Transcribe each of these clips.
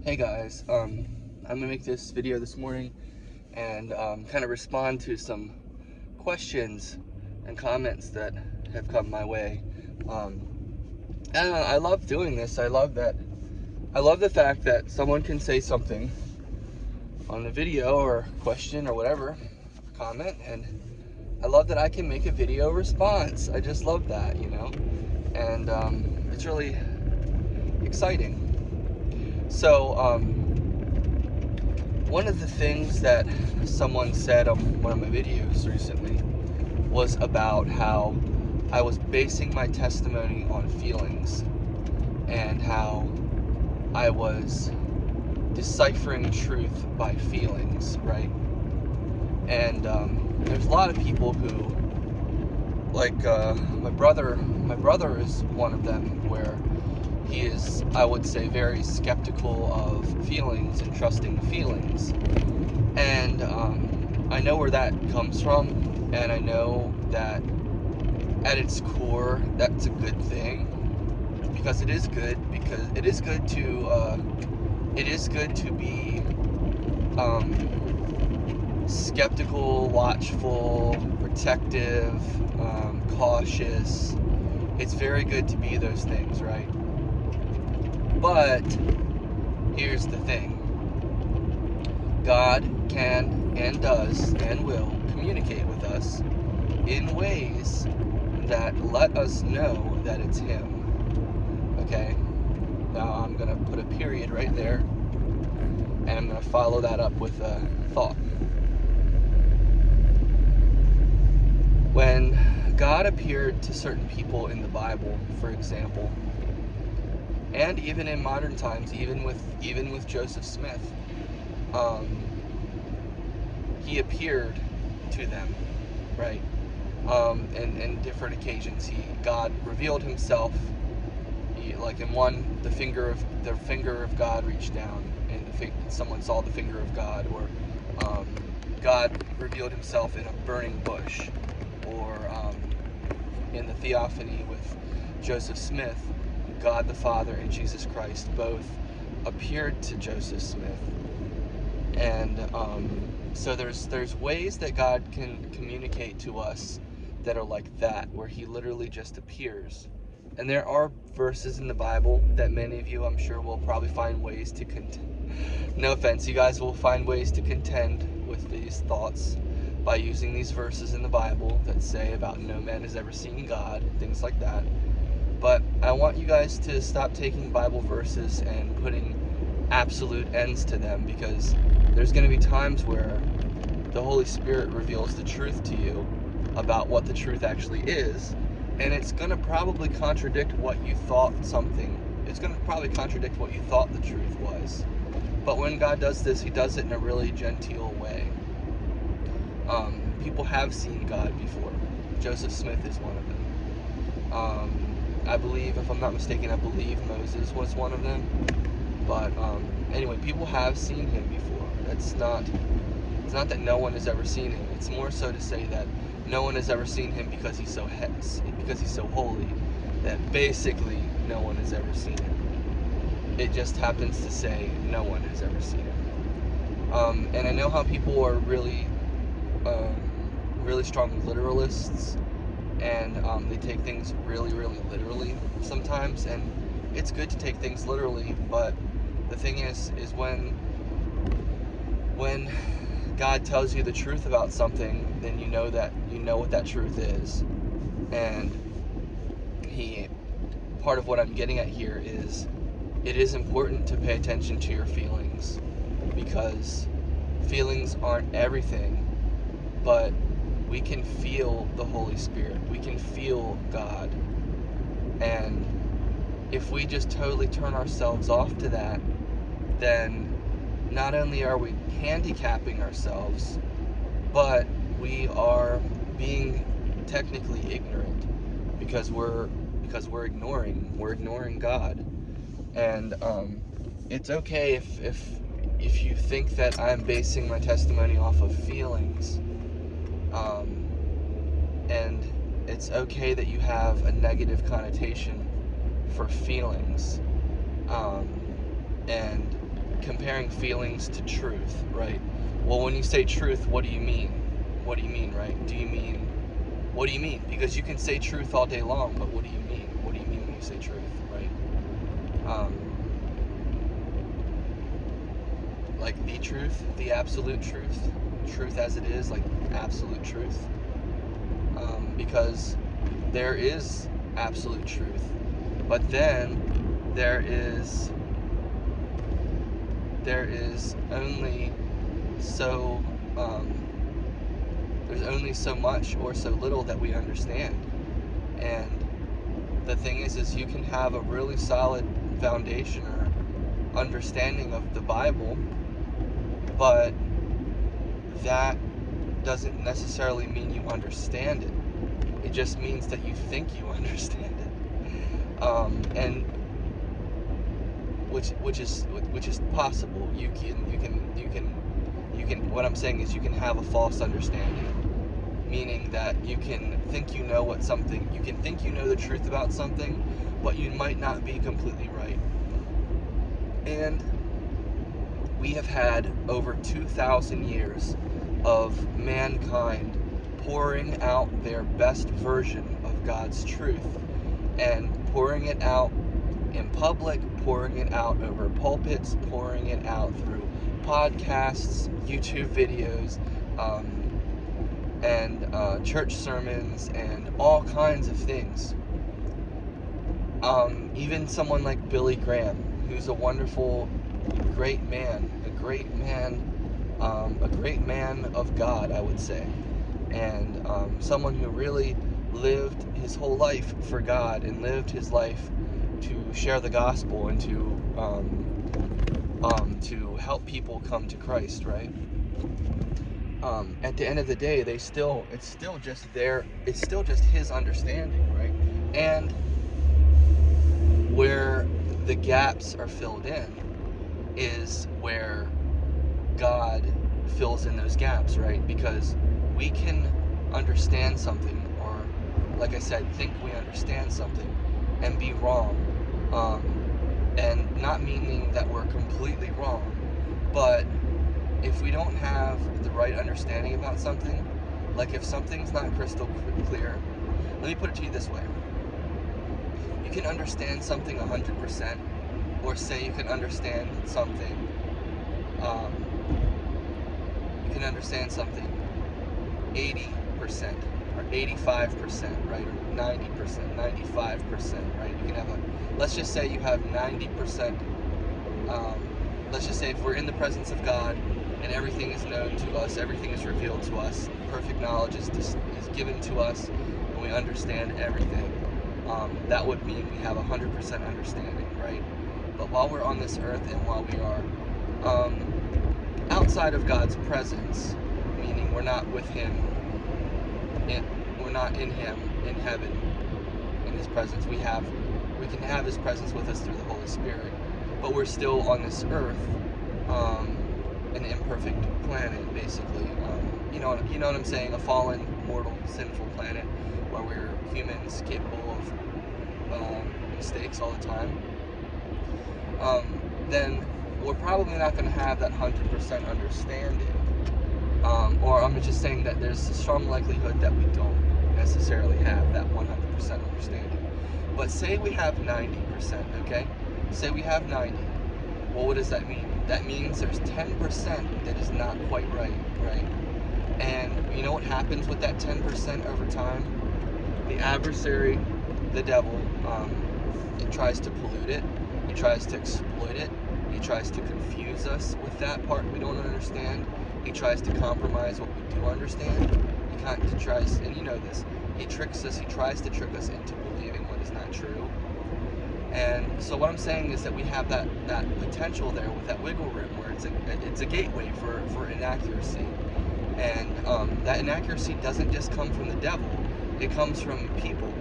Hey guys, I'm gonna make this video this morning and kind of respond to some questions and comments that have come my way. And I love doing this. I love the fact that someone can say something on the video or question or whatever, comment, and I love that I can make a video response. I just love that, and it's really exciting. So, one of the things that someone said on one of my videos recently was about how I was basing my testimony on feelings and how I was deciphering truth by feelings, right? And there's a lot of people who, like my brother is one of them, where he is, I would say, very skeptical of feelings and trusting feelings. And I know where that comes from, and I know that at its core, that's a good thing, because it is good to be skeptical, watchful, protective, cautious. It's very good to be those things, right? But here's the thing. God can and does and will communicate with us in ways that let us know that it's Him. Okay? Now I'm going to put a period right there, and I'm going to follow that up with a thought. When God appeared to certain people in the Bible, for example, and even in modern times, even with Joseph Smith, He appeared to them, right? In different occasions, God revealed Himself. Like in one, the finger of God reached down, and someone saw the finger of God, or God revealed Himself in a burning bush, or in the theophany with Joseph Smith, God the Father and Jesus Christ both appeared to Joseph Smith. And so there's ways that God can communicate to us that are like that, where He literally just appears. And there are verses in the Bible that many of you, I'm sure, will probably find ways to no offense, you guys will find ways to contend with these thoughts by using these verses in the Bible that say about no man has ever seen God, things like that. But I want you guys to stop taking Bible verses and putting absolute ends to them, because there's going to be times where the Holy Spirit reveals the truth to you about what the truth actually is, and it's going to probably contradict what you thought it's going to probably contradict what you thought the truth was. But when God does this, He does it in a really genteel way. People have seen God before. Joseph Smith is one of them. I believe, if I'm not mistaken, Moses was one of them. But anyway, people have seen Him before. It's not that no one has ever seen Him. It's more so to say that no one has ever seen Him because He's so holy, that basically no one has ever seen Him. It just happens to say no one has ever seen Him. And I know how people are really strong literalists, and they take things really, really literally sometimes, and it's good to take things literally, but the thing is when God tells you the truth about something, then you know what that truth is. And part of what I'm getting at here is it is important to pay attention to your feelings, because feelings aren't everything, but we can feel the Holy Spirit. We can feel God. And if we just totally turn ourselves off to that, then not only are we handicapping ourselves, but we are being technically ignorant, because we're ignoring God. And it's okay if you think that I'm basing my testimony off of feelings, and it's okay that you have a negative connotation for feelings, and comparing feelings to truth, right? Well, when you say truth, what do you mean? What do you mean, right? What do you mean? Because you can say truth all day long, but what do you mean? What do you mean when you say truth, right? Like the truth, the absolute truth as it is, like absolute truth. Because there is absolute truth, but then there is only so there's only so much or so little that we understand. And the thing is you can have a really solid foundation or understanding of the Bible, but that doesn't necessarily mean you understand it. It just means that you think you understand it, and which is possible. You can. What I'm saying is you can have a false understanding, meaning that you can think you know you can think you know the truth about something, but you might not be completely right. And we have had over 2,000 years of mankind pouring out their best version of God's truth, and pouring it out in public, pouring it out over pulpits, pouring it out through podcasts, YouTube videos, and church sermons, and all kinds of things. Even someone like Billy Graham, who's a wonderful, great man of God, I would say, and someone who really lived his whole life for God and lived his life to share the gospel and to help people come to Christ, right? At the end of the day, it's still just his understanding, right? And where the gaps are filled in is where God fills in those gaps, right? Because we can understand something, or like I said, think we understand something and be wrong, and not meaning that we're completely wrong, but if we don't have the right understanding about something, like if something's not crystal clear, let me put it to you this way. You can understand something 100%, or say you can understand something, 80% or 85%, right? Or 90%, 95%, right? You can have let's just say you have 90%, let's just say if we're in the presence of God and everything is known to us, everything is revealed to us, perfect knowledge is given to us, and we understand everything, that would mean we have 100% understanding, right? But while we're on this earth and while we are outside of God's presence, meaning we're not with Him, we're not in Him, in heaven, in His presence. We can have His presence with us through the Holy Spirit, but we're still on this earth, an imperfect planet, basically. You know what I'm saying? A fallen, mortal, sinful planet where we're humans capable of mistakes all the time. Then we're probably not going to have that 100% understanding. Or I'm just saying that there's a strong likelihood that we don't necessarily have that 100% understanding. But say we have 90%, okay? Say we have 90. Well, what does that mean? That means there's 10% that is not quite right? And you know what happens with that 10% over time? The adversary, the devil, it tries to pollute it. He tries to exploit it. He tries to confuse us with that part we don't understand. He tries to compromise what we do understand. He tries, and you know this, he tricks us, he tries to trick us into believing what is not true. And so what I'm saying is that we have that potential there with that wiggle room where it's a gateway for inaccuracy. And that inaccuracy doesn't just come from the devil, it comes from people.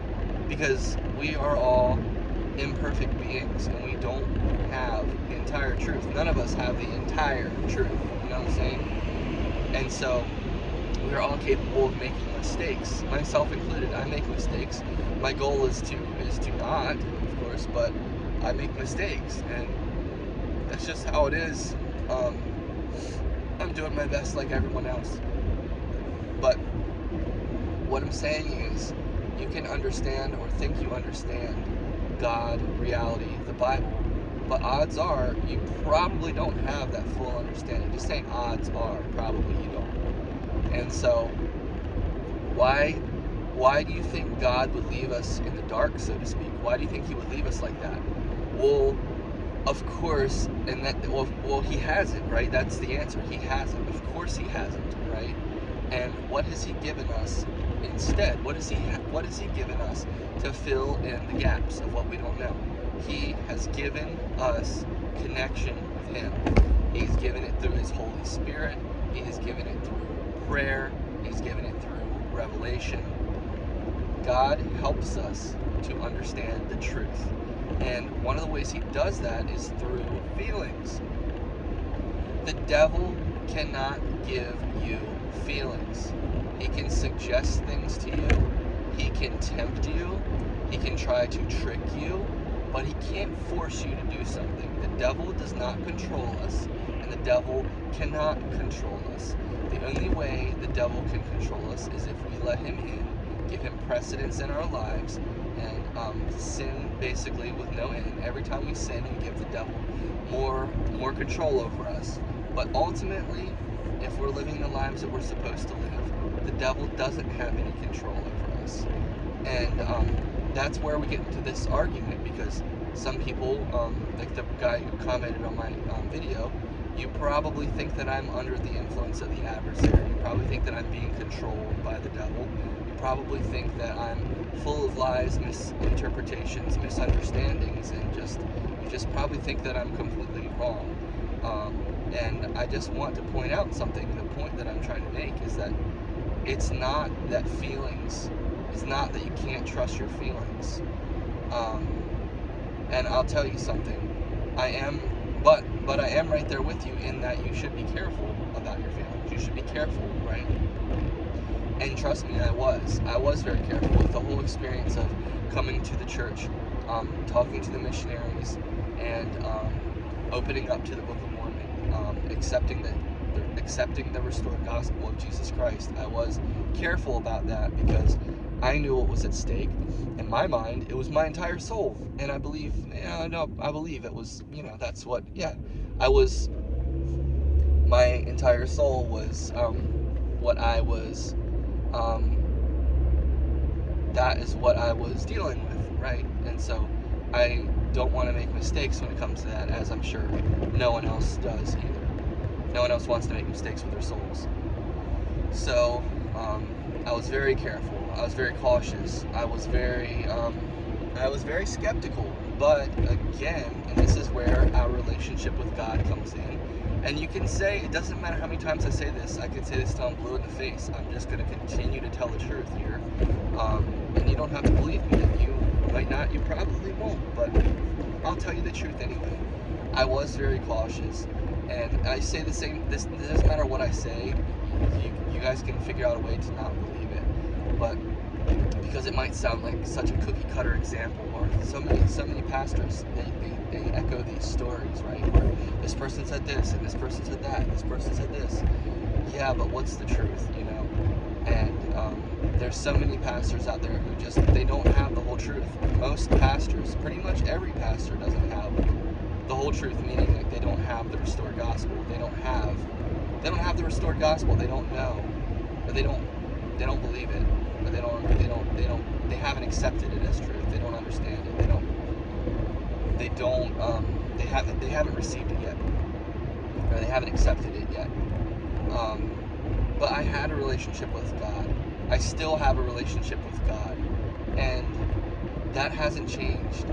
Because we are all imperfect beings and we don't have the entire truth. None of us have the entire truth, you know what I'm saying? And so we're all capable of making mistakes, myself included. I make mistakes. My goal is to not, of course, but I make mistakes, and that's just how it is. I'm doing my best like everyone else. But what I'm saying is, you can understand or think you understand God, reality, the Bible, but odds are you probably don't have that full understanding. Just saying odds are, probably you don't. And so, why do you think God would leave us in the dark, so to speak? Why do you think he would leave us like that? Well, of course, and that, well, he hasn't, right? That's the answer. He hasn't. Of course he hasn't, right? And what has he given us instead? What has he given us to fill in the gaps of what we don't know? He has given us connection with him. He's given it through his Holy Spirit. He has given it through prayer. He's given it through revelation. God helps us to understand the truth. And one of the ways he does that is through feelings. The devil cannot give you feelings. He can suggest things to you. He can tempt you. He can try to trick you, but he can't force you to do something. The devil does not control us, and the devil cannot control us. The only way the devil can control us is if we let him in, give him precedence in our lives, and sin basically with no end. Every time we sin, we give the devil more control over us. But ultimately, if we're living the lives that we're supposed to live, the devil doesn't have any control over us. And that's where we get into this argument, because some people, like the guy who commented on my video, you probably think that I'm under the influence of the adversary. You probably think that I'm being controlled by the devil. You probably think that I'm full of lies, misinterpretations, misunderstandings, and you just probably think that I'm completely wrong. And I just want to point out something. The point that I'm trying to make is that it's not that feelings, it's not that you can't trust your feelings. And I'll tell you something. But I am right there with you in that you should be careful about your feelings. You should be careful, right? And trust me, I was very careful with the whole experience of coming to the church, talking to the missionaries, and opening up to the Book of Mormon, accepting the restored gospel of Jesus Christ. I was careful about that because I knew what was at stake. In my mind, it was my entire soul, and I believe it was, that's what, my entire soul was what I was, that is what I was dealing with, right? And so I don't want to make mistakes when it comes to that, as I'm sure no one else does either. No one else wants to make mistakes with their souls. So I was very careful. I was very cautious. I was very skeptical. But again, and this is where our relationship with God comes in. And you can say, it doesn't matter how many times I say this, I could say this till I'm blue in the face. I'm just going to continue to tell the truth here. And you don't have to believe me. You might not, you probably won't, but I'll tell you the truth anyway. I was very cautious. And I say the same, this doesn't matter what I say, you guys can figure out a way to not believe it. But because it might sound like such a cookie cutter example, or so many pastors, they echo these stories, right? Where this person said this, and this person said that, and this person said this. Yeah, but what's the truth, And there's so many pastors out there who they don't have the whole truth. Most pastors, pretty much every pastor, doesn't have the whole truth, meaning like they don't have the restored gospel. They don't have the restored gospel. They don't know, or they don't believe it, or they haven't accepted it as truth. They don't understand it. They haven't received it yet, or they haven't accepted it yet. But I had a relationship with God. I still have a relationship with God, and that hasn't changed.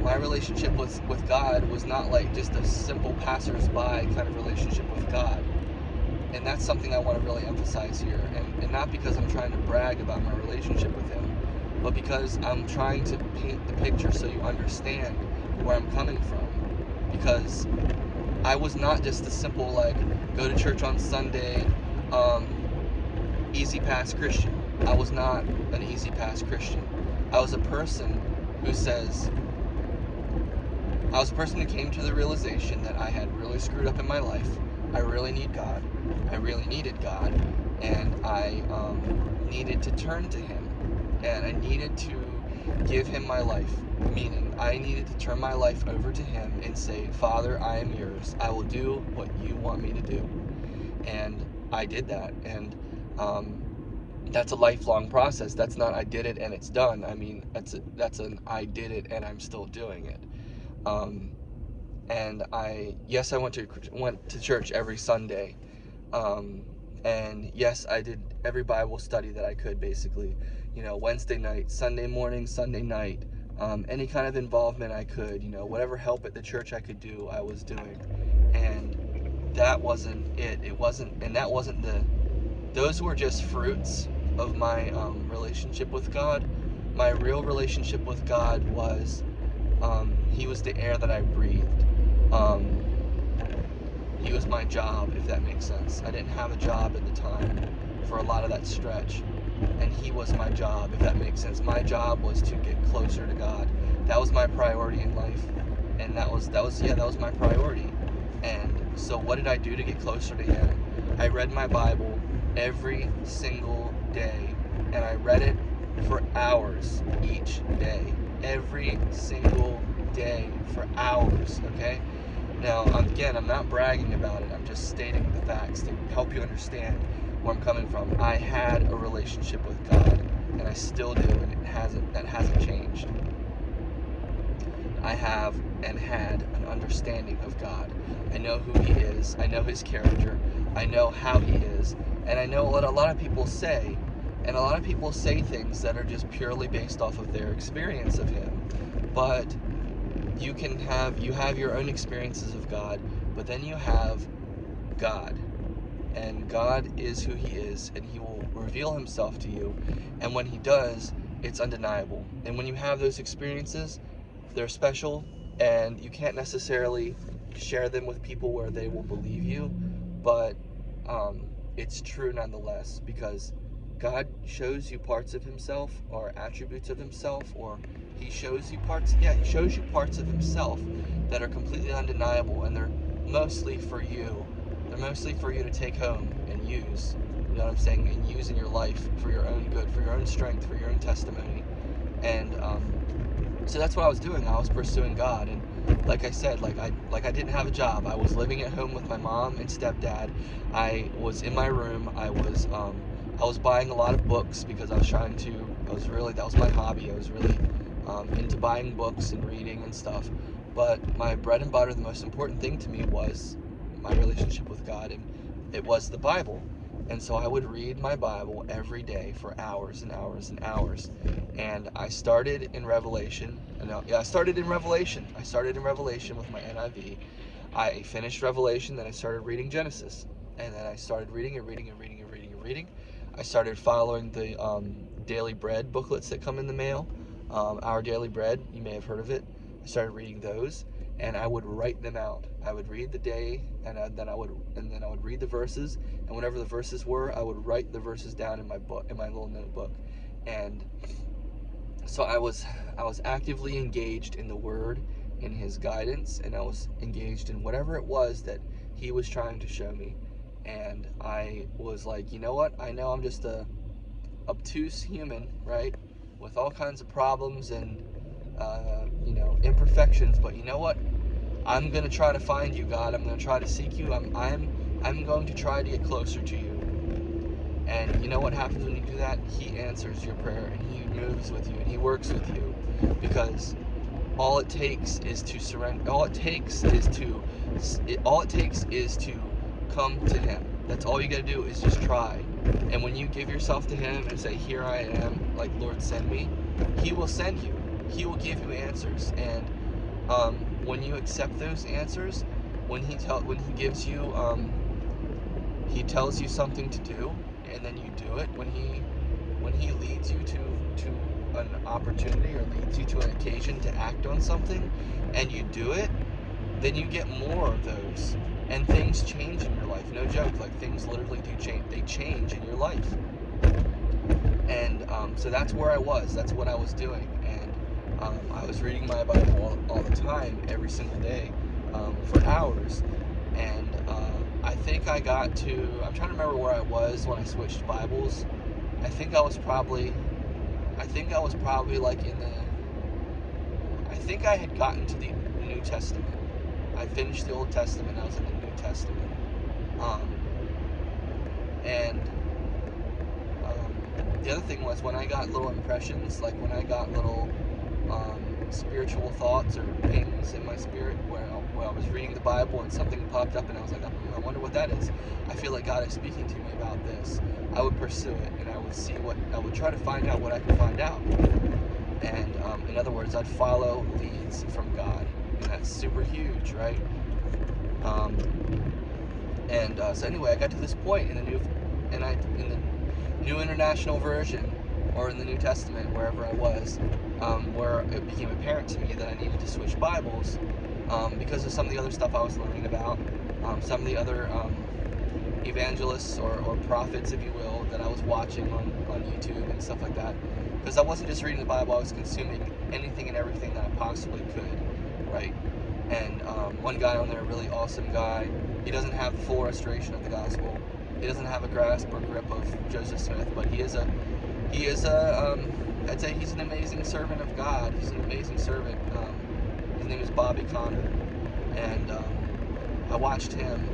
My relationship with God was not like just a simple passers-by kind of relationship with God. And that's something I want to really emphasize here. And not because I'm trying to brag about my relationship with him, but because I'm trying to paint the picture so you understand where I'm coming from. Because I was not just a simple, go to church on Sunday, easy pass Christian. I was not an easy pass Christian. I was a person who says, I was a person who came to the realization that I had really screwed up in my life. I really need God. I really needed God, and I needed to turn to Him, and I needed to give Him my life. Meaning, I needed to turn my life over to Him and say, Father, I am yours. I will do what you want me to do. And I did that, and that's a lifelong process. That's not I did it and it's done. I mean, that's an I did it and I'm still doing it. And I went to church every Sunday, and yes, I did every Bible study that I could, basically, Wednesday night, Sunday morning, Sunday night, any kind of involvement I could, whatever help at the church I could do, I was doing. And that wasn't it. It wasn't, and that wasn't those were just fruits of my relationship with God. My real relationship with God was, He was the air that I breathed. He was my job, if that makes sense. I didn't have a job at the time for a lot of that stretch, and He was my job, if that makes sense. My job was to get closer to God. That was my priority in life, and that was my priority. And so what did I do to get closer to Him? I read my Bible every single day, and I read it for hours each day. Every single day for hours, okay? Now, again, I'm not bragging about it. I'm just stating the facts to help you understand where I'm coming from. I had a relationship with God, and I still do, and that hasn't changed. I have and had an understanding of God. I know who He is. I know His character. I know how He is. And I know what a lot of people say. And a lot of people say things that are just purely based off of their experience of Him. But you have your own experiences of God, but then you have God. And God is who He is, and He will reveal Himself to you. And when He does, it's undeniable. And when you have those experiences, they're special, and you can't necessarily share them with people where they will believe you, but it's true nonetheless, because God shows you parts of Himself or attributes of Himself, or He shows you parts of Himself that are completely undeniable, and they're mostly for you. They're mostly for you to take home and use, you know what I'm saying, and use in your life for your own good, for your own strength, for your own testimony. And so that's what I was doing. I was pursuing God, and like I said, I didn't have a job. I was living at home with my mom and stepdad. I was in my room. I was buying a lot of books because that was my hobby. I was really into buying books and reading and stuff. But my bread and butter, the most important thing to me, was my relationship with God, and it was the Bible. And so I would read my Bible every day for hours and hours and hours. And I started in Revelation. I started in Revelation with my NIV. I finished Revelation, then I started reading Genesis. And then I started reading and reading and reading and reading and reading. I started following the Daily Bread booklets that come in the mail. Our Daily Bread, you may have heard of it. I started reading those, and I would write them out. I would read the day, and then I would read the verses, and whatever the verses were, I would write the verses down in my little notebook. And so I was actively engaged in the Word, in His guidance, and I was engaged in whatever it was that He was trying to show me. And I was like, you know what? I know I'm just a obtuse human, right, with all kinds of problems and imperfections, but you know what? I'm gonna try to find you, God. I'm gonna try to seek you. I'm going to try to get closer to you. And you know what happens when you do that? He answers your prayer, and He moves with you, and He works with you, because all it takes is to surrender. All it takes is to come to Him. That's all you gotta do, is just try. And when you give yourself to Him and say, "Here I am, like, Lord, send me," He will send you. He will give you answers. And when you accept those answers, when He gives you, He tells you something to do, and then you do it. When He leads you to an opportunity, or leads you to an occasion to act on something, and you do it, then you get more of those, and things change in your life. No joke, like, things literally do change. They change in your life. And so that's where I was. That's what I was doing. And I was reading my Bible all the time, every single day, for hours. And I think I got to, I'm trying to remember where I was when I switched Bibles. I think I was probably like I think I had gotten to the New Testament. I finished the Old Testament, I was in the New Testament. And the other thing was, when I got little impressions, like when I got little spiritual thoughts or things in my spirit, where I was reading the Bible and something popped up and I was like, I wonder what that is. I feel like God is speaking to me about this. I would pursue it, and I would try to find out what I could find out. And in other words, I'd follow leads from God, and that's super huge, right? So anyway, I got to this point in the New International Version, or in the New Testament, wherever I was, where it became apparent to me that I needed to switch Bibles because of some of the other stuff I was learning about, some of the other evangelists or prophets, if you will, that I was watching on YouTube and stuff like that. Because I wasn't just reading the Bible, I was consuming anything and everything that I possibly could, right? And one guy on there, a really awesome guy, he doesn't have the full restoration of the gospel. He doesn't have a grasp or grip of Joseph Smith, but he is a I'd say he's an amazing servant of God. He's an amazing servant. His name is Bobby Connor, and I watched him,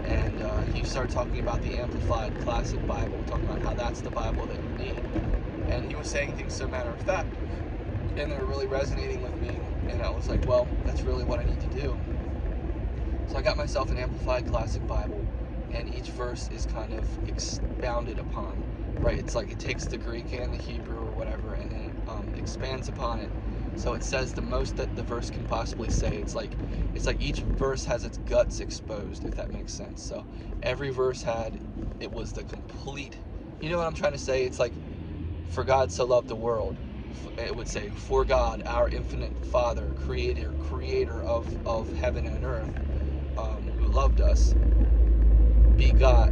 and he started talking about the Amplified Classic Bible, talking about how that's the Bible that you need. And he was saying things so matter of fact, and they were really resonating with me, and I was like, well, that's really what I need to do. So I got myself an Amplified Classic Bible, and each verse is kind of expounded upon, right? It's like it takes the Greek and the Hebrew or whatever, and then it expands upon it. So it says the most that the verse can possibly say. It's like each verse has its guts exposed, if that makes sense. So every verse was the complete, you know what I'm trying to say? It's like, for God so loved the world. It would say, for God, our infinite Father, creator of heaven and earth, who loved us, begot,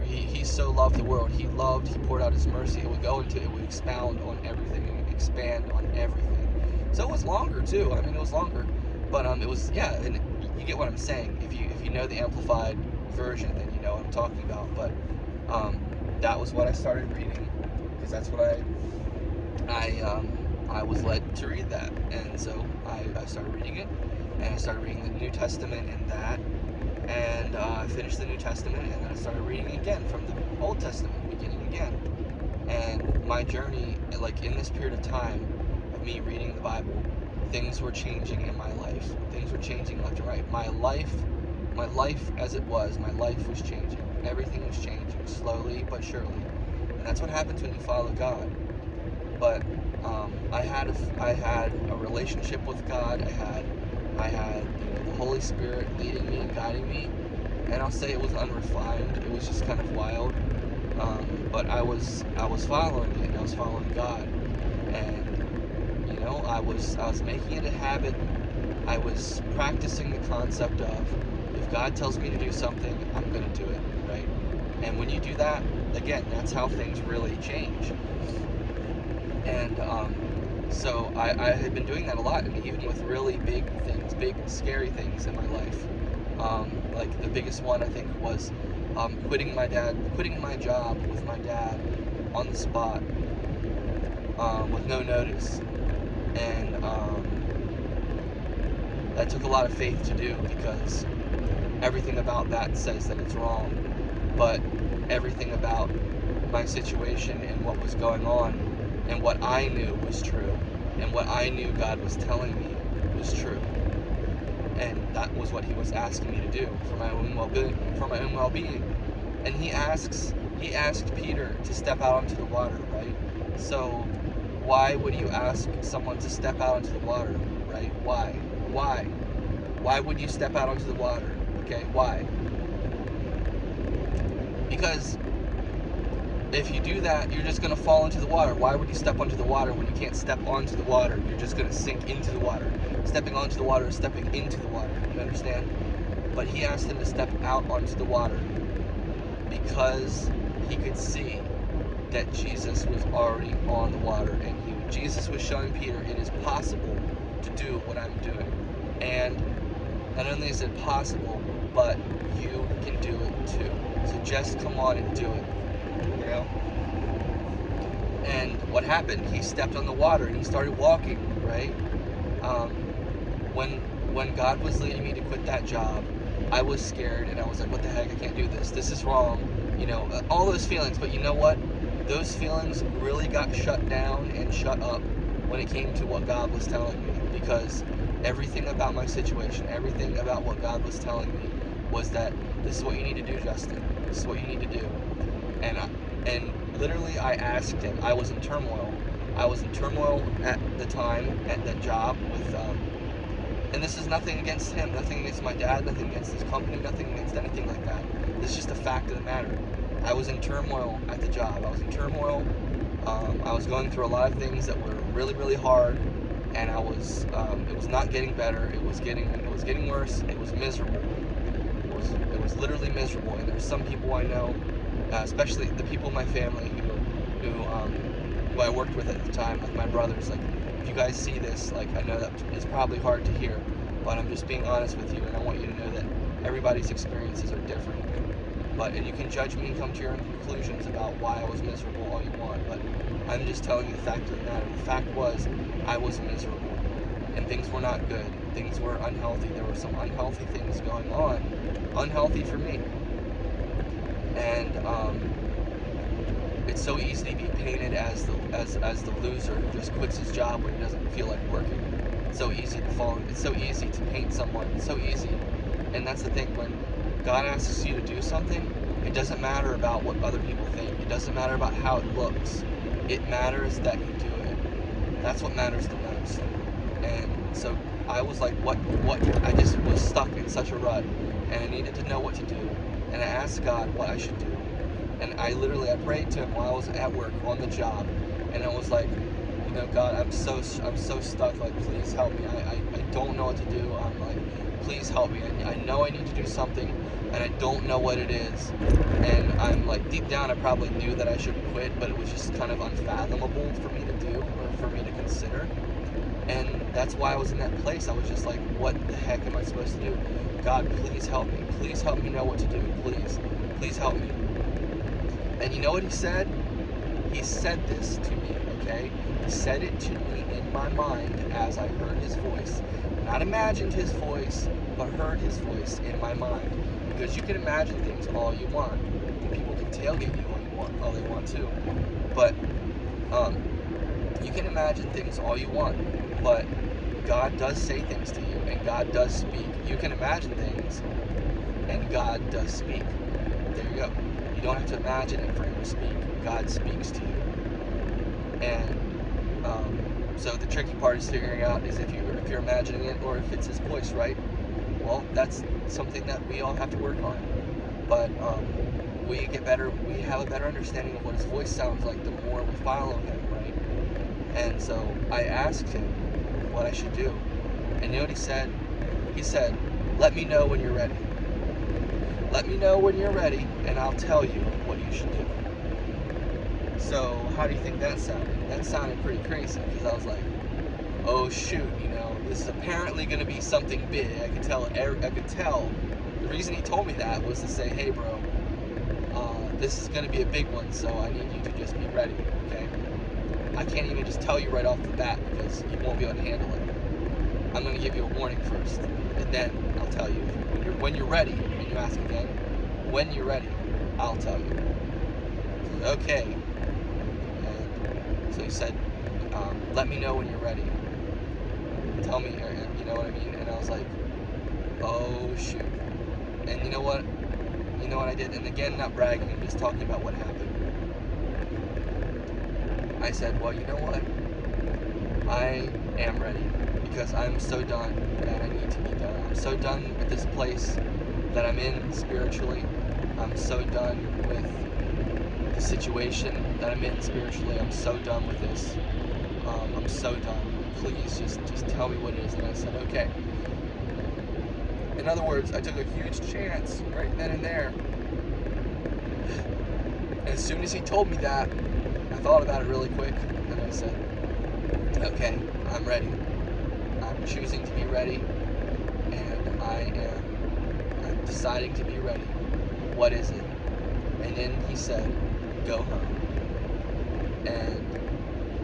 he so loved the world. He poured out his mercy. It would expound on everything and expand on everything. So it was longer too. I mean, it was longer, but it was, yeah. And you get what I'm saying. If you know the Amplified version, then you know what I'm talking about. But that was what I started reading, because that's what I was led to read that, and so I started reading it, and I started reading the New Testament in that. And I finished the New Testament, and then I started reading again from the Old Testament, beginning again. And my journey, like in this period of time of me reading the Bible, things were changing in my life. Things were changing left and right. My life as it was, my life was changing. Everything was changing, slowly but surely. And that's what happens when you follow God. But I had a relationship with God. I had the Holy Spirit leading me and guiding me, and I'll say it was unrefined. It was just kind of wild, but I was following it, and I was following God, and I was making it a habit. I was practicing the concept of, if God tells me to do something, I'm going to do it, right? And when you do that, again, that's how things really change. And so I had been doing that a lot, and even with really big things, big scary things in my life. Like the biggest one, I think, was quitting my job with my dad on the spot, with no notice. And that took a lot of faith to do, because everything about that says that it's wrong, but everything about my situation and what was going on and what I knew was true, and what I knew God was telling me was true, and that was what He was asking me to do for my own well-being. And He asked Peter to step out onto the water, right? So why would you ask someone to step out onto the water, right? Why would you step out onto the water? Okay, why? Because if you do that, you're just going to fall into the water. Why would you step onto the water when you can't step onto the water? You're just going to sink into the water. Stepping onto the water is stepping into the water. You understand? But He asked him to step out onto the water because He could see that Jesus was already on the water, and He would Jesus was showing Peter it is possible to do what I'm doing. And not only is it possible, but you can do it too. So just come on and do it. You know? And what happened? He stepped on the water and he started walking, right? When God was leading me to quit that job, I was scared and I was like, what the heck, I can't do this. This is wrong. You know, all those feelings. But you know what? Those feelings really got shut down and shut up when it came to what God was telling me. Because everything about my situation, everything about what God was telling me was that this is what you need to do, Justin. This is what you need to do. And literally I asked him. I was in turmoil. I was in turmoil at the time, at that job with, and this is nothing against him, nothing against my dad, nothing against his company, nothing against anything like that. This is just a fact of the matter. I was in turmoil at the job. I was in turmoil. I was going through a lot of things that were really, really hard, and it was not getting better. It was getting worse. It was miserable. It was literally miserable. And there's some people I know, especially the people in my family who I worked with at the time, like my brothers. Like, if you guys see this, like, I know that it's probably hard to hear, but I'm just being honest with you, and I want you to know that everybody's experiences are different. And you can judge me and come to your own conclusions about why I was miserable all you want, but I'm just telling you the fact of the matter. The fact was, I was miserable, and things were not good. Things were unhealthy. There were some unhealthy things going on, unhealthy for me. And it's so easy to be painted as the loser who just quits his job when he doesn't feel like working. It's so easy to fall. It's so easy to paint someone. It's so easy. And that's the thing. When God asks you to do something, it doesn't matter about what other people think. It doesn't matter about how it looks. It matters that you do it. That's what matters the most. And so I was like, what? I just was stuck in such a rut, and I needed to know what to do. And I asked God what I should do. And I prayed to him while I was at work on the job, and I was like, you know, God, I'm so stuck. Like, please help me. I don't know what to do. I'm like, please help me. I know I need to do something, and I don't know what it is. And I'm like, deep down, I probably knew that I should quit, but it was just kind of unfathomable for me to do, or for me to consider. And that's why I was in that place. I was just like, what the heck am I supposed to do? God, please help me. Please help me know what to do. Please help me. And you know what he said? He said this to me, okay? He said it to me in my mind as I heard his voice. Not imagined his voice, but heard his voice in my mind. Because you can imagine things all you want. And people can tailgate you all they want to. But you can imagine things all you want. But God does say things to you, and God does speak. You can imagine things, and God does speak. There you go. You don't have to imagine it for him to speak. God speaks to you. And so the tricky part is figuring out is if you're imagining it or if it's his voice, right? Well, that's something that we all have to work on. But we have a better understanding of what his voice sounds like the more we follow him, right? And so I asked him what I should do. And you know what he said? He said, let me know when you're ready. Let me know when you're ready, and I'll tell you what you should do. So how do you think that sounded? That sounded pretty crazy, because I was like, oh shoot, you know, this is apparently going to be something big. I could tell. The reason he told me that was to say, hey bro, this is going to be a big one, so I need you to just be ready, okay? I can't even just tell you right off the bat because you won't be able to handle it. I'm going to give you a warning first, and then I'll tell you. When you're ready, and you ask again, when you're ready, I'll tell you. Okay. And so he said, let me know when you're ready. Tell me, you know what I mean? And I was like, oh shoot. And you know what? You know what I did? And again, not bragging, I'm just talking about what happened. I said, well, you know what? I am ready. Because I'm so done and I need to be done. I'm so done with this place that I'm in spiritually. I'm so done with the situation that I'm in spiritually. I'm so done with this. I'm so done. Please just tell me what it is. And I said, okay. In other words, I took a huge chance right then and there. And as soon as he told me that, I thought about it really quick, and I said, Okay, I'm ready. I'm choosing to be ready, and I'm deciding to be ready. What is it? And then he said, go home. And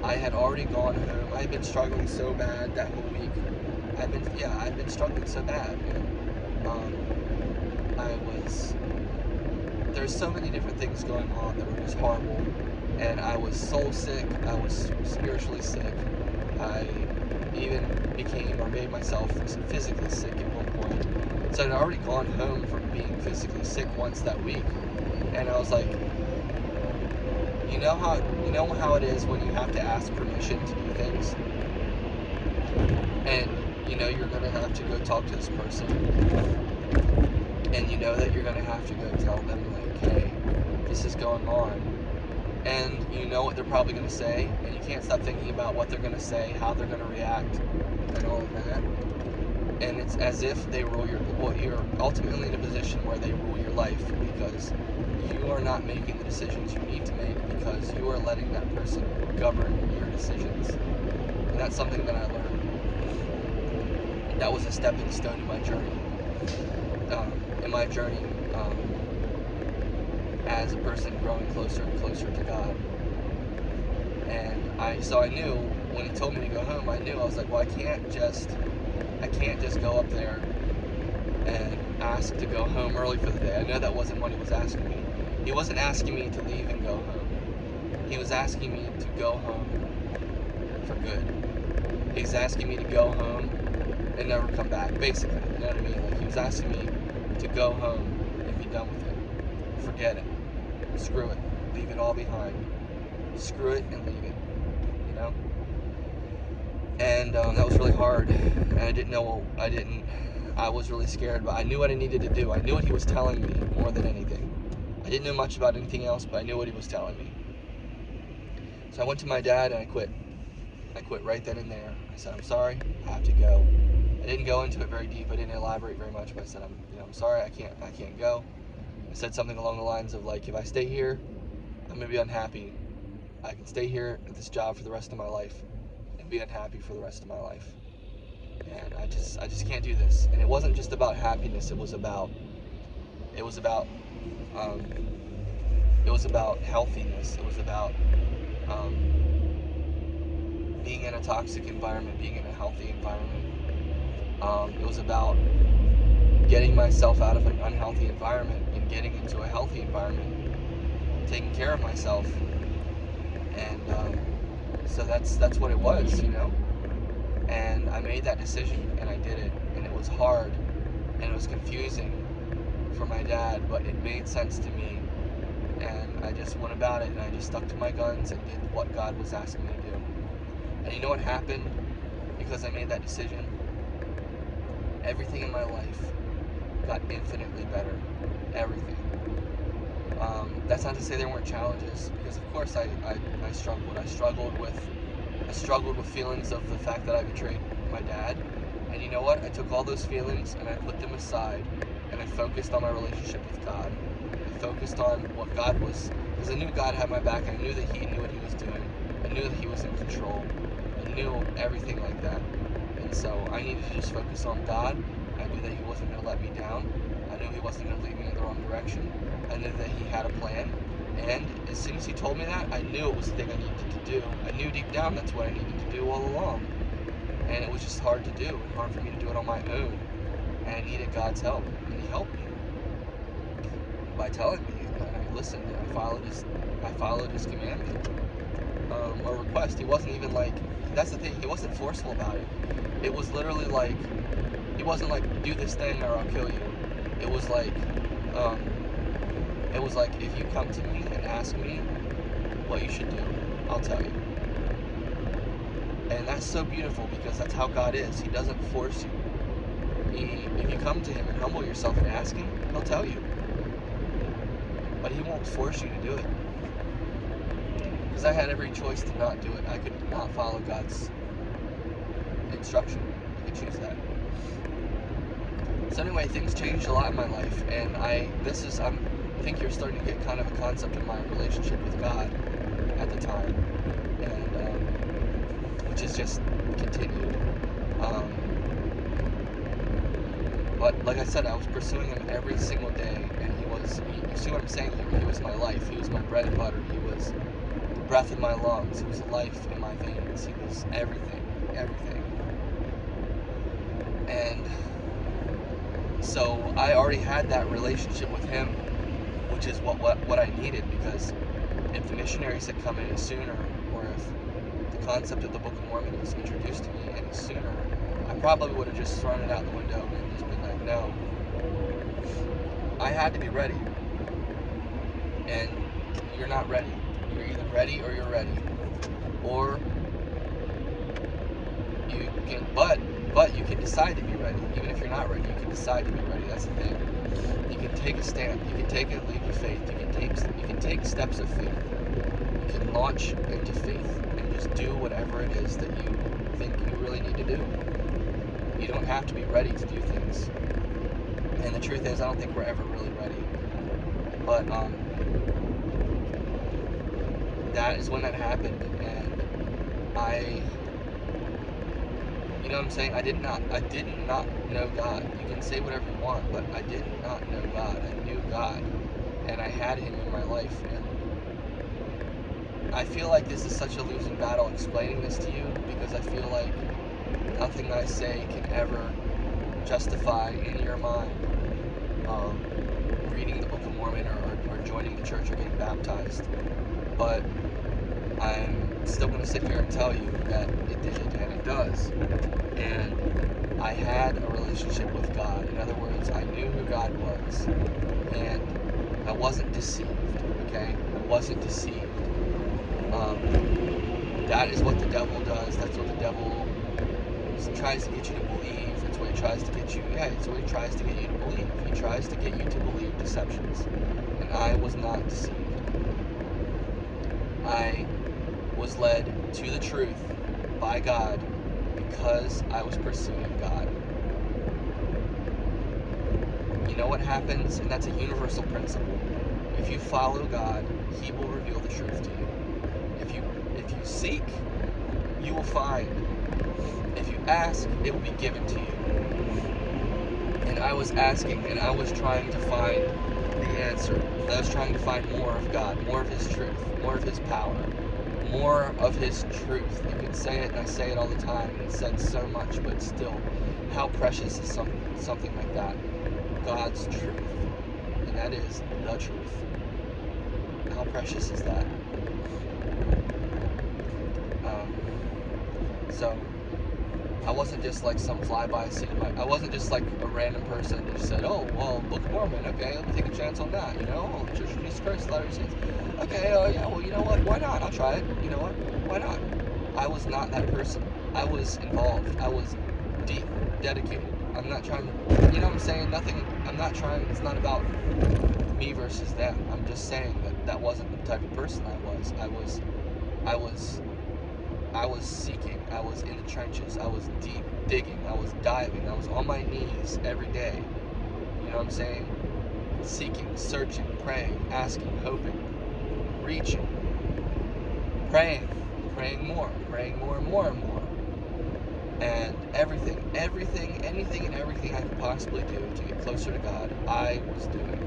I had already gone home. I had been struggling so bad that whole week. I'd been struggling so bad. There's so many different things going on that were just horrible. And I was soul sick. I was spiritually sick. I even became or made myself physically sick at one point. So I'd already gone home from being physically sick once that week. And I was like, you know how it is when you have to ask permission to do things, and you know you're gonna have to go talk to this person, and you know that you're gonna have to go tell them like, hey, this is going on, and you know what they're probably gonna say, and you can't stop thinking about what they're gonna say, how they're gonna react, and all of that. And it's as if they rule you're ultimately in a position where they rule your life because you are not making the decisions you need to make because you are letting that person govern your decisions. And that's something that I learned. That was a stepping stone in my journey. As a person growing closer and closer to God. And I knew when he told me to go home, I was like, well, I can't just go up there and ask to go home early for the day. I know that wasn't what he was asking me. He wasn't asking me to leave and go home. He was asking me to go home for good. He's asking me to go home and never come back, basically. You know what I mean? Like, he was asking me to go home and be done with it. Forget it. Screw it. Leave it all behind. Screw it and leave it. You know? And that was really hard. And I was really scared, but I knew what I needed to do. I knew what he was telling me more than anything. I didn't know much about anything else, but I knew what he was telling me. So I went to my dad and I quit. I quit right then and there. I said, I'm sorry, I have to go. I didn't go into it very deep. I didn't elaborate very much, but I said, I'm sorry, I can't go. I said something along the lines of like, if I stay here, I'm gonna be unhappy. I can stay here at this job for the rest of my life and be unhappy for the rest of my life. And I just can't do this. And it wasn't just about happiness. It was about um, healthiness. It was about being in a toxic environment, being in a healthy environment. It was about getting myself out of an unhealthy environment and getting into a healthy environment, taking care of myself. And so that's what it was, you know. And I made that decision, and I did it, and it was hard, and it was confusing for my dad, but it made sense to me. And I just went about it, and I just stuck to my guns and did what God was asking me to do. And you know what happened? Because I made that decision, everything in my life got infinitely better. Everything. That's not to say there weren't challenges, because of course I struggled. I struggled with feelings of the fact that I betrayed my dad. And you know what? I took all those feelings and I put them aside, and I focused on my relationship with God. I focused on what God was, because I knew God had my back. I knew that He knew what He was doing. I knew that He was in control. I knew everything like that. And so I needed to just focus on God. I knew that He wasn't going to let me down. I knew He wasn't going to lead me in the wrong direction. I knew that He had a plan. And as soon as He told me that, I knew it was the thing I needed to do. I knew deep down that's what I needed to do all along. And it was just hard to do, and hard for me to do it on my own. And I needed God's help. And He helped me by telling me, and I listened, and I followed His commandment, or request. He wasn't even like, that's the thing, He wasn't forceful about it. It was literally like, He wasn't like, do this thing or I'll kill you. It was like, if you come to me and ask me what you should do, I'll tell you. And that's so beautiful, because that's how God is. He doesn't force you. If you come to Him and humble yourself and ask Him, He'll tell you. But He won't force you to do it. Because I had every choice to not do it. I could not follow God's instruction. I could choose that. So anyway, things changed a lot in my life, and I think you're starting to get kind of a concept of my relationship with God at the time. And which is just continued. But like I said, I was pursuing him every single day, and you see what I'm saying here? He was my life. He was my bread and butter. He was the breath in my lungs. He was life in my veins. He was everything. And so I already had that relationship with him, which is what I needed, because if the missionaries had come in sooner, or if the concept of the Book of Mormon was introduced to me any sooner, I probably would have just thrown it out the window and just been like, no. I had to be ready. And you're not ready. You're either ready or you're ready. Or you can, but you can decide to be ready. Even if you're not ready, you can decide to be ready. That's the thing. You can take a stand. You can take a leap of faith. You can take steps of faith. You can launch into faith and just do whatever it is that you think you really need to do. You don't have to be ready to do things. And the truth is, I don't think we're ever really ready. But that is when that happened, and you know what I'm saying? I did not know God. You can say whatever you want, but I did not know God. I knew God, and I had Him in my life. And I feel like this is such a losing battle explaining this to you, because I feel like nothing I say can ever justify in your mind reading the Book of Mormon or joining the church or getting baptized. But I'm still going to sit here and tell you that it did, and it does. And I had a relationship with God. In other words, I knew who God was. And I wasn't deceived, okay? I wasn't deceived. That is what the devil does. That's what the devil tries to get you to believe. It's what he tries to get you, it's what he tries to get you to believe. He tries to get you to believe deceptions. And I was not deceived. I was led to the truth by God because I was pursuing God. You know what happens? And that's a universal principle. If you follow God, He will reveal the truth to you. If you seek, you will find. If you ask, it will be given to you. And I was asking, and I was trying to find the answer. I was trying to find more of God, more of His truth, more of His power, more of His truth. You can say it, and I say it all the time, and it's said so much, but still, how precious is something like that? God's truth. And that is the truth. How precious is that? So, I wasn't just like some fly-by-seat. I wasn't just like a random person that just said, oh, well, Book of Mormon, okay, let me take a chance on that, Oh, Church of Jesus Christ, Latter-day Saints. Okay, yeah, well, you know what, why not? I'll try it. You know what, why not? I was not that person. I was involved. I was deep, dedicated. I'm not trying to, you know what I'm saying? It's not about me versus them. I'm just saying that wasn't the type of person I was. I was seeking. I was in the trenches. I was deep digging. I was diving. I was on my knees every day. You know what I'm saying? Seeking, searching, praying, asking, hoping, reaching, praying more and more. And anything and everything I could possibly do to get closer to God, I was doing.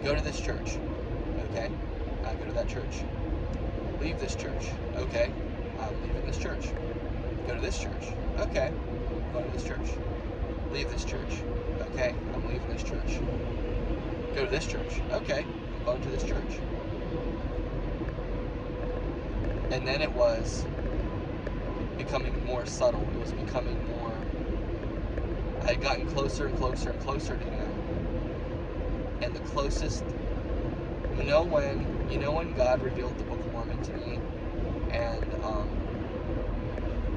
Go to this church. Okay? I go to that church. Leave this church. Okay? I'm leaving this church. Go to this church. Okay. I'm going to this church. Leave this church. Okay. I'm leaving this church. Go to this church. Okay. I'm going to this church. And then it was becoming more subtle. It was becoming more... I had gotten closer and closer and closer to Him. And the closest... You know when God revealed the Book of Mormon to me, and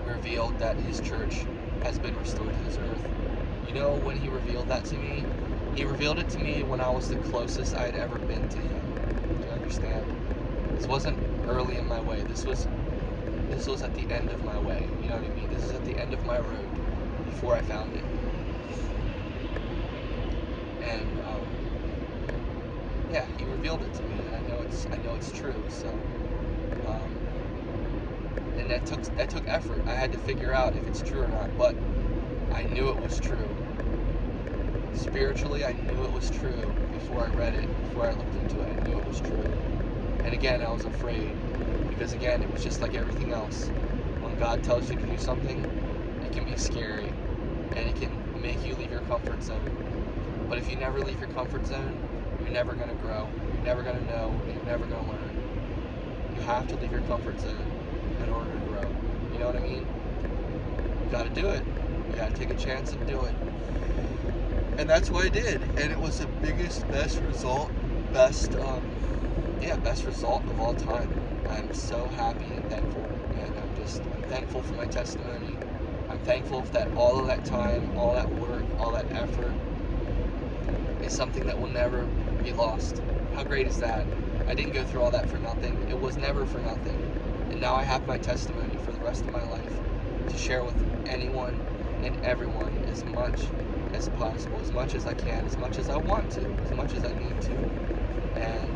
revealed that His church has been restored to this earth? You know when He revealed that to me? He revealed it to me when I was the closest I had ever been to Him. Do you understand? This wasn't early in my way. This was at the end of my way. You know what I mean? This is at the end of my road before I found it. And yeah, He revealed it to me, and I know it's true. So, and that took effort. I had to figure out if it's true or not, but I knew it was true. Spiritually, I knew it was true before I read it, before I looked into it. I knew it was true. And again, I was afraid, because again, it was just like everything else. When God tells you to do something, it can be scary, and it can make you leave your comfort zone. But if you never leave your comfort zone, you're never going to grow, you're never going to know, and you're never going to learn. You have to leave your comfort zone in order to grow. You know what I mean? You got to do it. You got to take a chance and do it. And that's what I did. And it was the best result of all time. I'm so happy and thankful. And I'm thankful for my testimony. I'm thankful that all of that time, all that work, all that effort is something that will never be lost. How great is that? I didn't go through all that for nothing. It was never for nothing. And now I have my testimony for the rest of my life to share with anyone and everyone as much as possible, as much as I can, as much as I want to, as much as I need to. And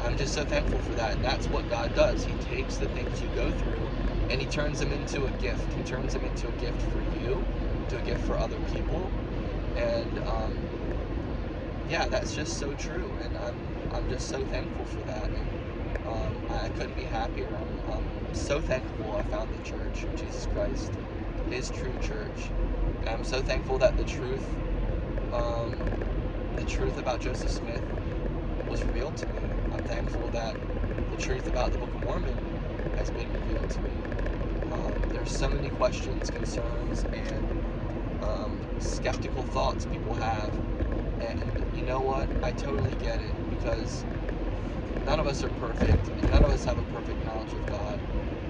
I'm just so thankful for that. And that's what God does. He takes the things you go through and He turns them into a gift. He turns them into a gift for you, to a gift for other people. And yeah, that's just so true. And I'm just so thankful for that. And I couldn't be happier. I'm so thankful I found the Church of Jesus Christ, His true church. And I'm so thankful that the truth about Joseph Smith was revealed to me. I'm thankful that the truth about the Book of Mormon has been revealed to me. There's so many questions, concerns, and skeptical thoughts people have. And you know what? I totally get it, because none of us are perfect, and none of us have a perfect knowledge of God.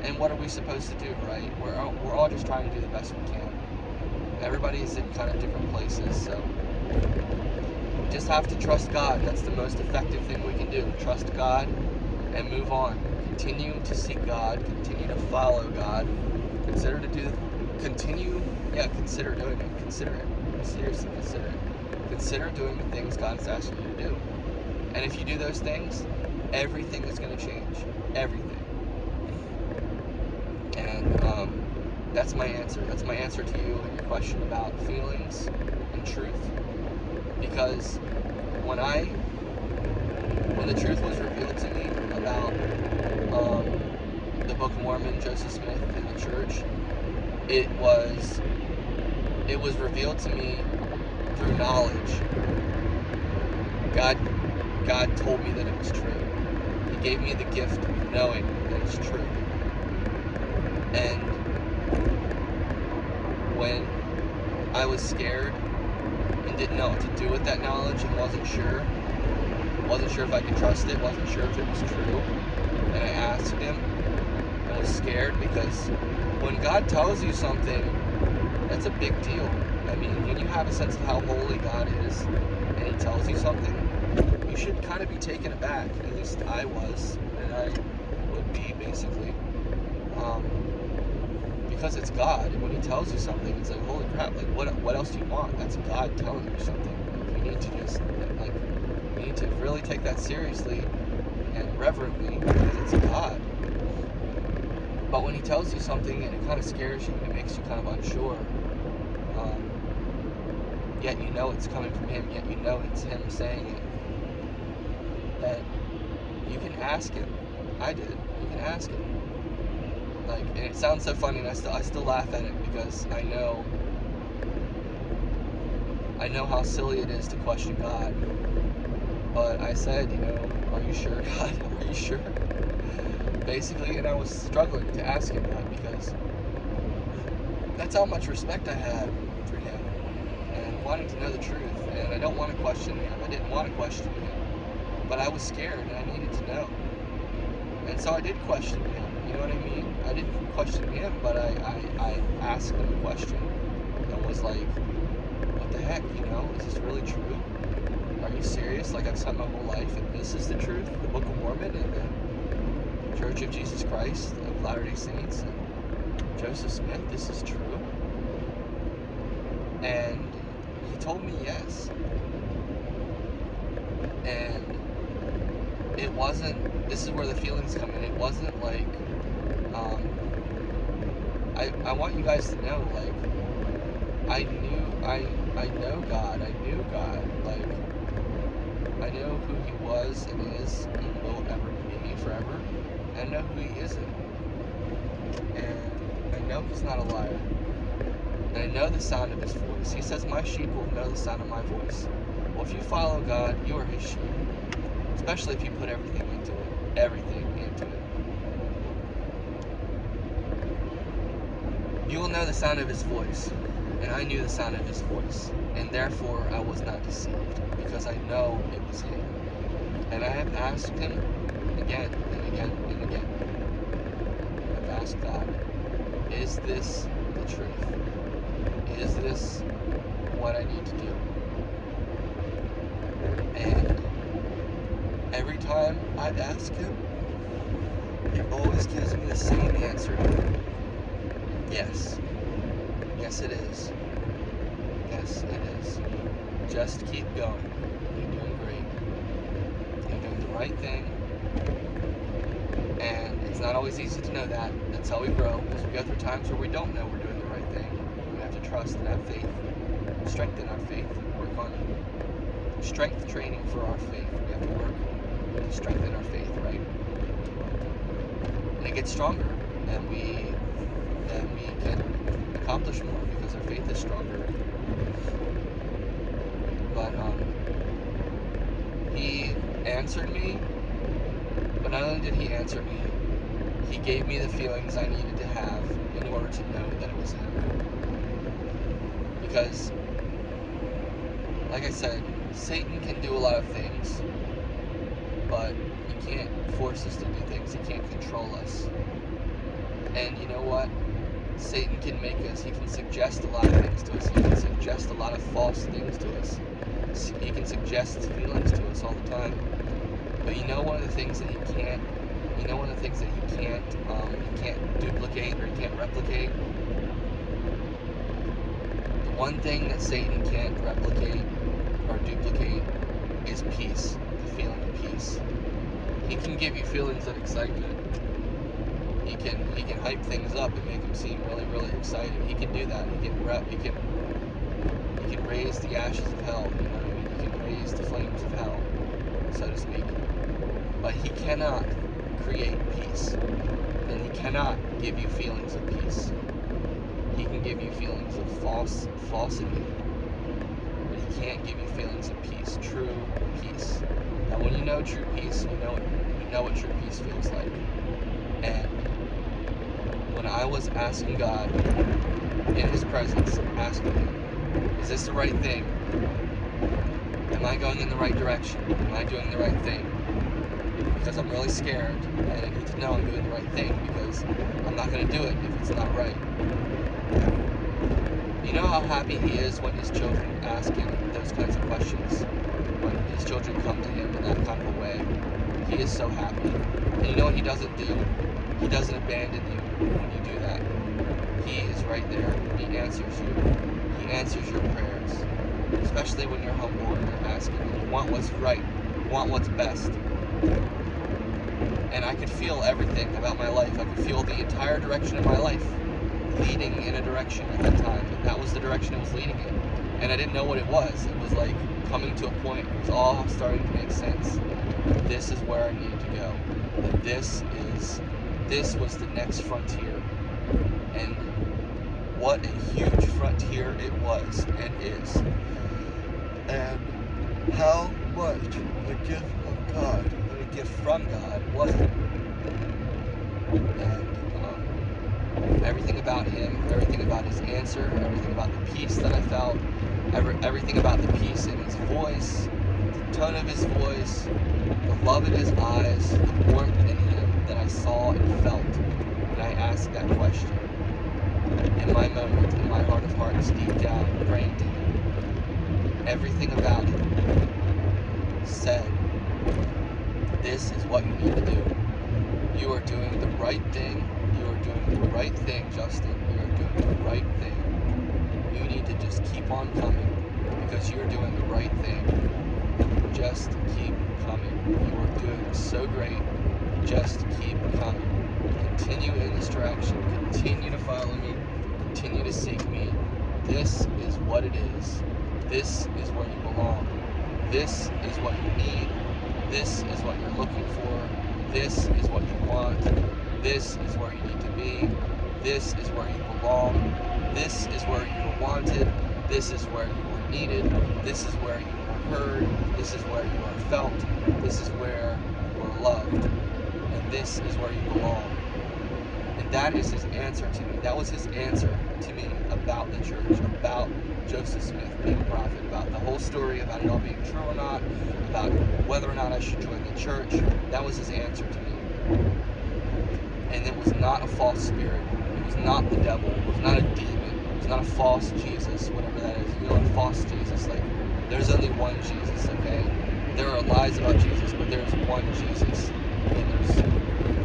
And what are we supposed to do, right? We're all just trying to do the best we can. Everybody's in kind of different places, so we just have to trust God. That's the most effective thing we can do. Trust God and move on. Continue to seek God. Continue to follow God. Consider doing it. Consider it. Seriously, consider it. Consider doing the things God is asking you to do. And if you do those things, everything is going to change. Everything. And that's my answer. That's my answer to you and your question about feelings and truth. Because when the truth was revealed to me about the Book of Mormon, Joseph Smith, and the church, it was revealed to me through knowledge. God told me that it was true. He gave me the gift of knowing that it's true. And when I was scared and didn't know what to do with that knowledge and wasn't sure if I could trust it, wasn't sure if it was true, and I asked Him and was scared, because when God tells you something, that's a big deal. I mean, when you have a sense of how holy God is and He tells you something, you should kind of be taken aback. At least I was, and I would be, basically. Because it's God, and when He tells you something, it's like, holy crap, like, what else do you want? That's God telling you something. Like, you need to really take that seriously and reverently, because it's God. But when He tells you something and it kind of scares you and it makes you kind of unsure, yet you know it's coming from Him, yet you know it's Him saying it, that you can ask Him. I did. You can ask Him. Like, and it sounds so funny, and I still laugh at it, because I know how silly it is to question God. But I said, are you sure, God? Are you sure? Basically, and I was struggling to ask Him that, because that's how much respect I had for Him and wanting to know the truth. And I don't want to question Him. I didn't want to question Him, but I was scared and I needed to know. And so I did question Him. You know what I mean? I didn't question Him, but I asked Him a question and was like, what the heck, is this really true? Are you serious? Like, I've spent my whole life and this is the truth? The Book of Mormon and the Church of Jesus Christ of Latter-day Saints and Joseph Smith, this is true? And He told me yes. And it wasn't, this is where the feelings come in, it wasn't like Um, I want you guys to know, like, I know God. I knew God. Like, I know who He was and is and will ever be forever. I know who He isn't. And I know He's not a liar. And I know the sound of His voice. He says, my sheep will know the sound of my voice. Well, if you follow God, you are His sheep. Especially if you put everything into it. Everything into it. You will know the sound of His voice. And I knew the sound of His voice. And therefore, I was not deceived. Because I know it was Him. And I have asked Him again and again and again. I've asked God, is this the truth? Is this what I need to do? And every time I ask Him, He always gives me the same answer. Yes. Yes, it is. Yes, it is. Just keep going. You're doing great. You're doing the right thing. And it's not always easy to know that. That's how we grow, because we go through times where we don't know we're doing the right thing. We have to trust and have faith, strengthen our faith, work on strength training for our faith. We have to work to strengthen our faith, right? And it gets stronger, and we can accomplish more because our faith is stronger. But He answered me, but not only did He answer me, He gave me the feelings I needed to have in order to know that it was Him. Because, like I said, Satan can do a lot of things, but he can't force us to do things. He can't control us. And you know what? Satan can make us, he can suggest a lot of things to us. He can suggest a lot of false things to us. He can suggest feelings to us all the time. But you know one of the things that he can't duplicate or he can't replicate? The one thing that Satan can't replicate or duplicate is peace, the feeling of peace. He can give you feelings of excitement. He can hype things up and make them seem really, really excited. He can do that. He can raise the ashes of hell, you know what I mean? He can raise the flames of hell, so to speak. But he cannot create peace. And he cannot give you feelings of peace. He can give you feelings of falsity. But he can't give you feelings of peace, true peace. Now when you know true peace, you know what true peace feels like. And when I was asking God in His presence, asking Him, is this the right thing? Am I going in the right direction? Am I doing the right thing? Because I'm really scared, and I need to know I'm doing the right thing, because I'm not going to do it if it's not right. You know how happy He is when His children ask Him those kinds of questions? When His children come to Him in that kind of a way. He is so happy. And you know what He doesn't do? He doesn't abandon you when you do that. He is right there. He answers you. He answers your prayers. Especially when you're humble and you're asking. You want what's right. You want what's best. And I could feel everything about my life. I could feel the entire direction of my life leading in a direction at that time. And that was the direction it was leading in. And I didn't know what it was. It was like coming to a point. It was all starting to make sense. This is where I needed to go. That this was the next frontier. And what a huge frontier it was and is. And how much a gift of God, a gift from God was it? And everything about Him, everything about His answer, everything about the peace that I felt, everything about the peace in His voice, the tone of His voice, the love in His eyes, the warmth in Him that I saw and felt when I asked that question. In my moment, in my heart of hearts, deep down, praying to Him, everything about Him said, this is what you need to do. You are doing the right thing. You are doing the right thing, Justin. You are doing the right thing. You need to just keep on coming, because you're doing the right thing. Just keep coming. You are doing so great. Just keep coming. Continue in this direction. Continue to follow me. Continue to seek me. This is what it is. This is where you belong. This is what you need. This is what you're looking for. This is what you want. This is where you need to be. This is where you belong. This is where you are wanted. This is where you are needed. This is where you are heard. This is where you are felt. This is where you are loved. And this is where you belong. And that is his answer to me. That was his answer to me about the church, about Joseph Smith being a prophet, about the whole story, about it all being true or not, about whether or not I should join the church. That was his answer to me. And it was not a false spirit. It was not the devil. It was not a demon. It was not a false Jesus, whatever that is. You know, a false Jesus. Like, there's only one Jesus, okay? There are lies about Jesus, but there's one Jesus.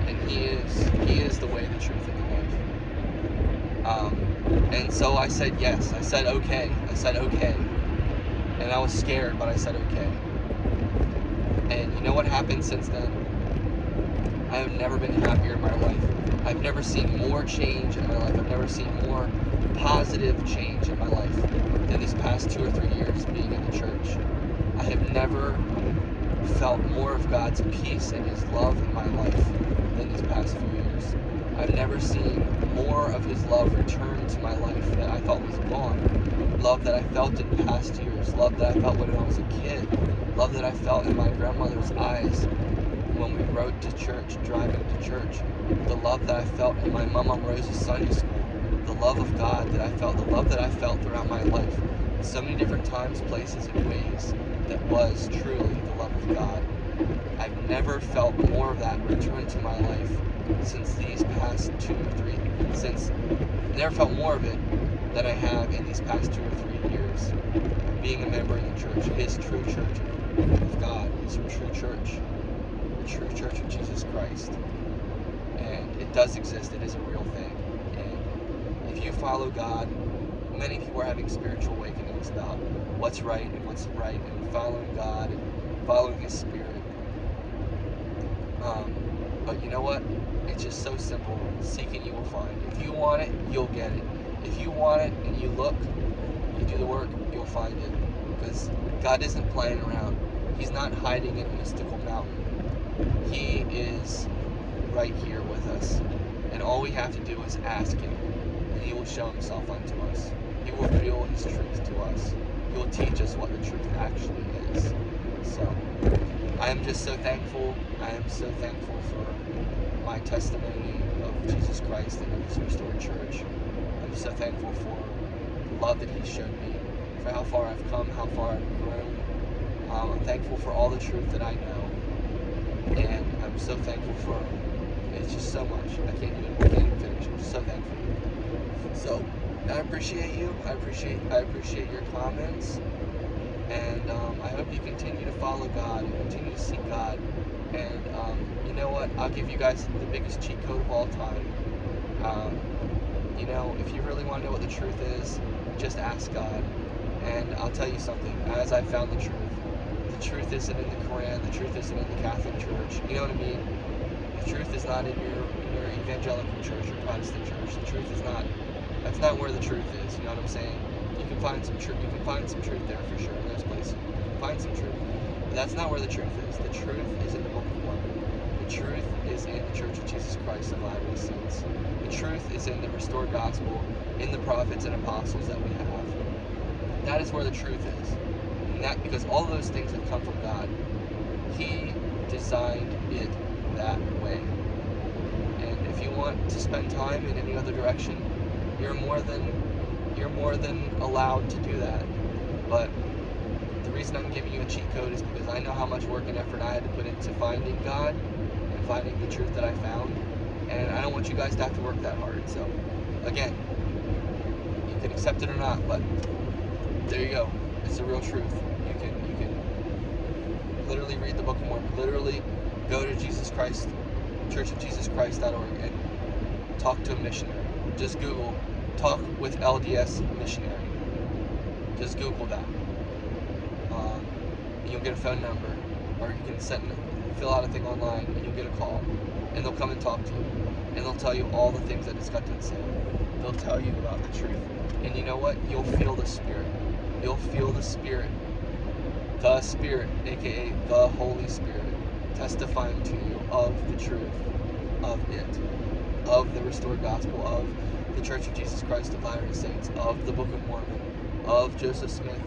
And he is the way, the truth, and the life. And so I said yes. I said okay. I said okay. And I was scared, but I said okay. And you know what happened since then? I have never been happier in my life. I've never seen more change in my life. I've never seen more positive change in my life than these past 2 or 3 years being in the church. I have never felt more of God's peace and his love in my life than these past few years. I've never seen more of his love return to my life that I thought was gone. Love that I felt in past years. Love that I felt when I was a kid. Love that I felt in my grandmother's eyes when we rode to church, driving to church. The love that I felt in my Mama Rose's Sunday school. The love of God that I felt. The love that I felt throughout my life. In so many different times, places, and ways that was truly the love of God. I've never felt more of that return to my life since these past 2 or 3. Never felt more of it than I have in these past 2 or 3 years. Being a member in the church, his true church of God, his true church. The true church of Jesus Christ. And it does exist. It is a real thing. And if you follow God, many people are having spiritual awakenings about what's right and what's right, and following God and following his spirit. But you know what? It's just so simple. Seeking, you will find. If you want it, you'll get it. If you want it and you look, you do the work, you'll find it. Because God isn't playing around. He's not hiding in a mystical mountain. He is right here with us. And all we have to do is ask him, and he will show himself unto us. He will reveal his truth to us. He will teach us what the truth actually is. So, I am just so thankful. I am so thankful for my testimony of Jesus Christ and of his restored church. I'm so thankful for the love that he showed me, for how far I've come, how far I've grown. I'm thankful for all the truth that I know. And I'm so thankful for, it's just so much. I can't even finish. I'm just so thankful. So, I appreciate you. I appreciate your comments. And I hope you continue to follow God and continue to seek God. And you know what? I'll give you guys the biggest cheat code of all time. You know, if you really want to know what the truth is, just ask God. And I'll tell you something. As I found the truth isn't in the Quran. The truth isn't in the Catholic Church. You know what I mean? The truth is not in your evangelical church or Protestant church. The truth is not. That's not where the truth is. You know what I'm saying? You can find some truth. You can find some truth there for sure. In those places, you can find some truth. But that's not where the truth is. The truth is in the Book of Mormon. The truth is in the Church of Jesus Christ of Latter-day Saints. The truth is in the restored gospel, in the prophets and apostles that we have. That is where the truth is. And that because all of those things have come from God. He designed it that way. And if you want to spend time in any other direction, you're more than allowed to do that. But the reason I'm giving you a cheat code is because I know how much work and effort I had to put into finding God and finding the truth that I found. And I don't want you guys to have to work that hard. So, again, you can accept it or not, but there you go. It's the real truth. You can literally read the Book of Mormon. Literally go to Jesus Christ, churchofjesuschrist.org, and talk to a missionary. Just Google "talk with LDS missionary." Just Google that. You'll get a phone number, or you can fill out a thing online, and you'll get a call. and they'll come and talk to you, and they'll tell you all the things that it's got to say. They'll tell you about the truth. And you know what? You'll feel the Spirit. You'll feel the Spirit, aka the Holy Spirit, testifying to you of the truth of it, of the restored gospel, of the Church of Jesus Christ of Latter-day Saints, of the Book of Mormon, of Joseph Smith,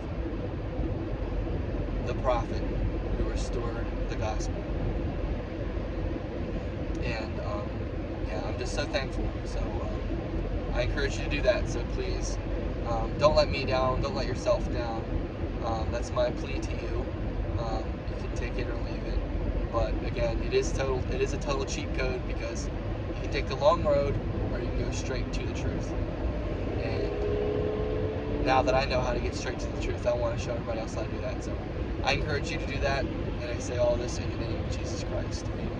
the prophet who restored the gospel. And yeah, I'm just so thankful. So I encourage you to do that. So please, don't let me down. Don't let yourself down. That's my plea to you. You can take it or leave it. But again, it is a total cheat code, because you can take the long road or you can go straight to the truth. And now that I know how to get straight to the truth, I want to show everybody else how to do that. So I encourage you to do that. And I say all this in the name of Jesus Christ. Amen.